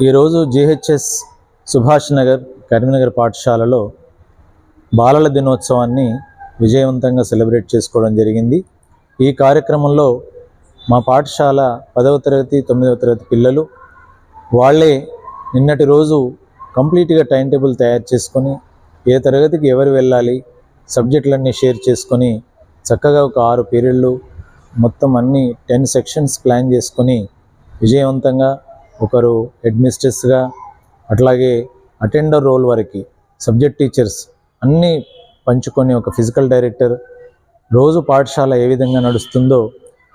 ఈరోజు జిహెచ్ఎస్ సుభాష్ నగర్ కరీంనగర్ పాఠశాలలో బాలల దినోత్సవాన్ని విజయవంతంగా సెలబ్రేట్ చేసుకోవడం జరిగింది. ఈ కార్యక్రమంలో మా పాఠశాల 10వ తరగతి 9వ తరగతి పిల్లలు వాళ్ళే నిన్నటి రోజు కంప్లీట్గా టైం టేబుల్ తయారు చేసుకొని ఏ తరగతికి ఎవరు వెళ్ళాలి సబ్జెక్టులన్నీ షేర్ చేసుకొని చక్కగా ఒక 6 పీరియడ్లు మొత్తం అన్ని 10 సెక్షన్స్ ప్లాన్ చేసుకొని విజయవంతంగా ఒకరు హెడ్ మిస్ట్రెస్గా అట్లాగే అటెండర్ రోల్ వరకు సబ్జెక్ట్ టీచర్స్ అన్నీ పంచుకొని ఒక ఫిజికల్ డైరెక్టర్ రోజు పాఠశాల ఏ విధంగా నడుస్తుందో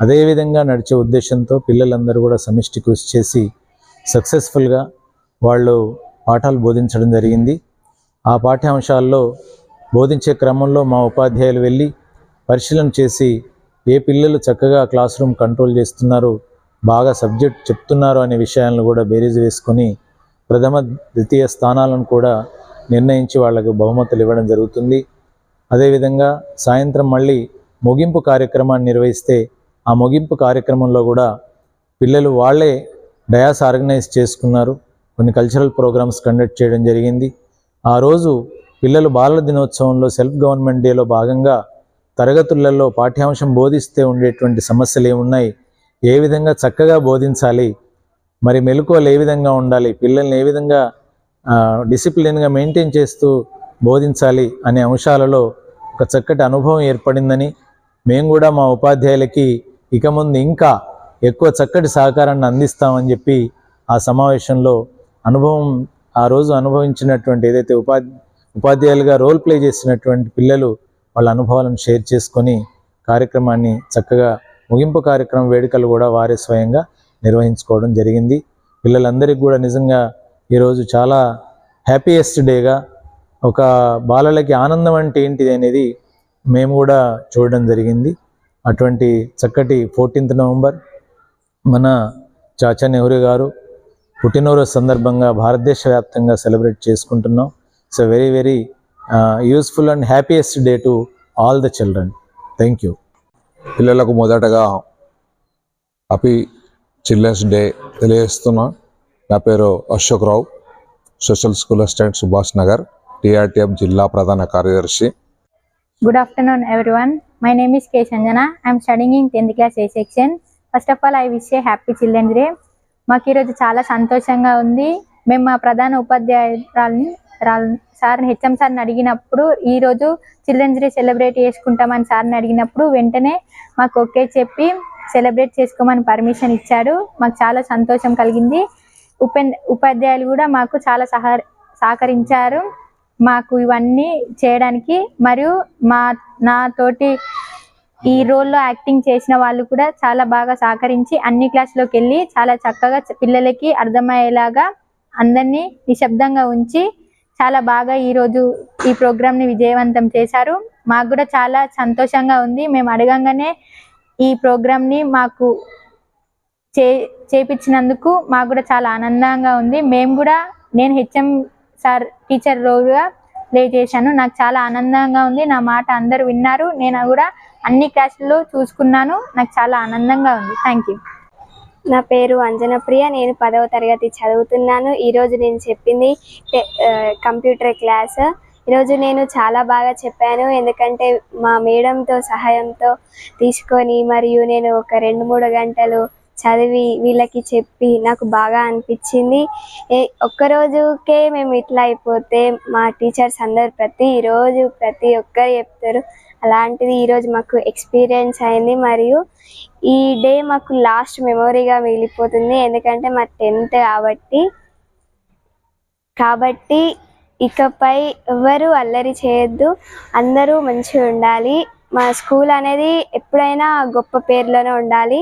అదే విధంగా నడిచే ఉద్దేశంతో పిల్లలందరూ కూడా సమిష్టి కృషి చేసి సక్సెస్ఫుల్గా వాళ్ళు పాఠాలు బోధించడం జరిగింది. ఆ పాఠ్యాంశాల్లో బోధించే క్రమంలో మా ఉపాధ్యాయులు వెళ్ళి పరిశీలన చేసి ఏ పిల్లలు చక్కగా క్లాస్ రూమ్ కంట్రోల్ చేస్తున్నారు, బాగా సబ్జెక్ట్ చెప్తున్నారు అనే విషయాలను కూడా బేరీజు వేసుకొని ప్రథమ ద్వితీయ స్థానాలను కూడా నిర్ణయించి వాళ్లకు బహుమతులు ఇవ్వడం జరుగుతుంది. అదేవిధంగా సాయంత్రం మళ్ళీ ముగింపు కార్యక్రమాన్ని నిర్వహిస్తే ఆ ముగింపు కార్యక్రమంలో కూడా పిల్లలు వాళ్ళే డయాస్ ఆర్గనైజ్ చేసుకున్నారు. కొన్ని కల్చరల్ ప్రోగ్రామ్స్ కండక్ట్ చేయడం జరిగింది. ఆ రోజు పిల్లలు బాలల దినోత్సవంలో సెల్ఫ్ గవర్నమెంట్ డేలో భాగంగా తరగతులలో పాఠ్యాంశం బోధిస్తే ఉండేటువంటి సమస్యలు ఏమున్నాయి, ఏ విధంగా చక్కగా బోధించాలి, మరి మెలకువలు ఏ విధంగా ఉండాలి, పిల్లల్ని ఏ విధంగా డిసిప్లిన్గా మెయింటైన్ చేస్తూ బోధించాలి అనే అంశాలలో ఒక చక్కటి అనుభవం ఏర్పడిందని మేము కూడా మా ఉపాధ్యాయులకి ఇక ముందు ఇంకా ఎక్కువ చక్కటి సహకారాన్ని అందిస్తామని చెప్పి ఆ సమావేశంలో ఆ రోజు అనుభవించినటువంటి ఏదైతే ఉపాధ్యాయులుగా రోల్ ప్లే చేసినటువంటి పిల్లలు వాళ్ళ అనుభవాలను షేర్ చేసుకొని కార్యక్రమాన్ని చక్కగా ముగింపు కార్యక్రమం వేడుకలు కూడా వారే స్వయంగా నిర్వహించుకోవడం జరిగింది. పిల్లలందరికీ కూడా నిజంగా ఈరోజు చాలా హ్యాపీయెస్ట్ డేగా ఒక బాలలకి ఆనందం అంటే ఏంటిది అనేది మేము కూడా చూడడం జరిగింది. అటువంటి చక్కటి 14th నవంబర్ మన చాచా నెహ్రూ గారు పుట్టినరోజు సందర్భంగా భారతదేశ వ్యాప్తంగా సెలబ్రేట్ చేసుకుంటున్నాం. It's a very very useful and happiest day to all the children. Thank you. పిల్లలకు మొదటగా హ్యాపీ చిల్డ్రన్స్ డే తెలియజేస్తున్నా. నా పేరు Ashok Rao, social school assistant Subhash Nagar, TRTF జిల్లా ప్రధాన కార్యదర్శి. Good afternoon everyone. My name is K. Sanjana. I am studying in 10th class A section. First of all, I wish a happy Children's Day. మాకు ఈరోజు చాలా సంతోషంగా ఉంది. మేము మా ప్రధాన ఉపాధ్యాయురాలని సార్ని హెచ్ఎం సార్ని అడిగినప్పుడు ఈరోజు చిల్డ్రన్స్ డే సెలబ్రేట్ చేసుకుంటామని సార్ని అడిగినప్పుడు వెంటనే మాకు ఓకే చెప్పి సెలబ్రేట్ చేసుకోమని పర్మిషన్ ఇచ్చాడు. మాకు చాలా సంతోషం కలిగింది. ఉపాధ్యాయులు కూడా మాకు చాలా సహకరించారు మాకు ఇవన్నీ చేయడానికి. మరియు నాతోటి ఈ రోల్లో యాక్టింగ్ చేసిన వాళ్ళు కూడా చాలా బాగా సహకరించి అన్ని క్లాసులోకి వెళ్ళి చాలా చక్కగా పిల్లలకి అర్థమయ్యేలాగా అందరినీ నిశ్శబ్దంగా ఉంచి చాలా బాగా ఈరోజు ఈ ప్రోగ్రామ్ని విజయవంతం చేశారు. మాకు కూడా చాలా సంతోషంగా ఉంది. మేము అడగంగానే ఈ ప్రోగ్రామ్ని మాకు చేపించినందుకు మాకు కూడా చాలా ఆనందంగా ఉంది. నేను హెచ్ఎం సార్ టీచర్ రోల్గా ప్లే చేశాను. నాకు చాలా ఆనందంగా ఉంది. నా మాట అందరూ విన్నారు. నేను కూడా అన్ని క్లాసుల్లో చూసుకున్నాను. నాకు చాలా ఆనందంగా ఉంది. Thank you. నా పేరు అంజన ప్రియ. నేను 10వ తరగతి చదువుతున్నాను. ఈరోజు నేను చెప్పింది కంప్యూటర్ క్లాస్. ఈరోజు నేను చాలా బాగా చెప్పాను, ఎందుకంటే మా మేడంతో సహాయంతో తీసుకొని మరియు నేను ఒక 2-3 గంటలు చదివి వీళ్ళకి చెప్పి నాకు బాగా అనిపించింది. ఒక్కరోజుకే మేము ఇట్లా అయిపోతే మా టీచర్స్ అందరు ప్రతిరోజు ప్రతి ఒక్కరు చెప్తారు. అలాంటిది ఈరోజు మాకు ఎక్స్పీరియన్స్ అయింది. మరియు ఈ డే మాకు లాస్ట్ మెమొరీగా మిగిలిపోతుంది, ఎందుకంటే మా 10th కాబట్టి ఇకపై ఎవరు అల్లరి చేయొద్దు, అందరూ మంచిగా ఉండాలి. మా స్కూల్ అనేది ఎప్పుడైనా గొప్ప పేర్లోనే ఉండాలి.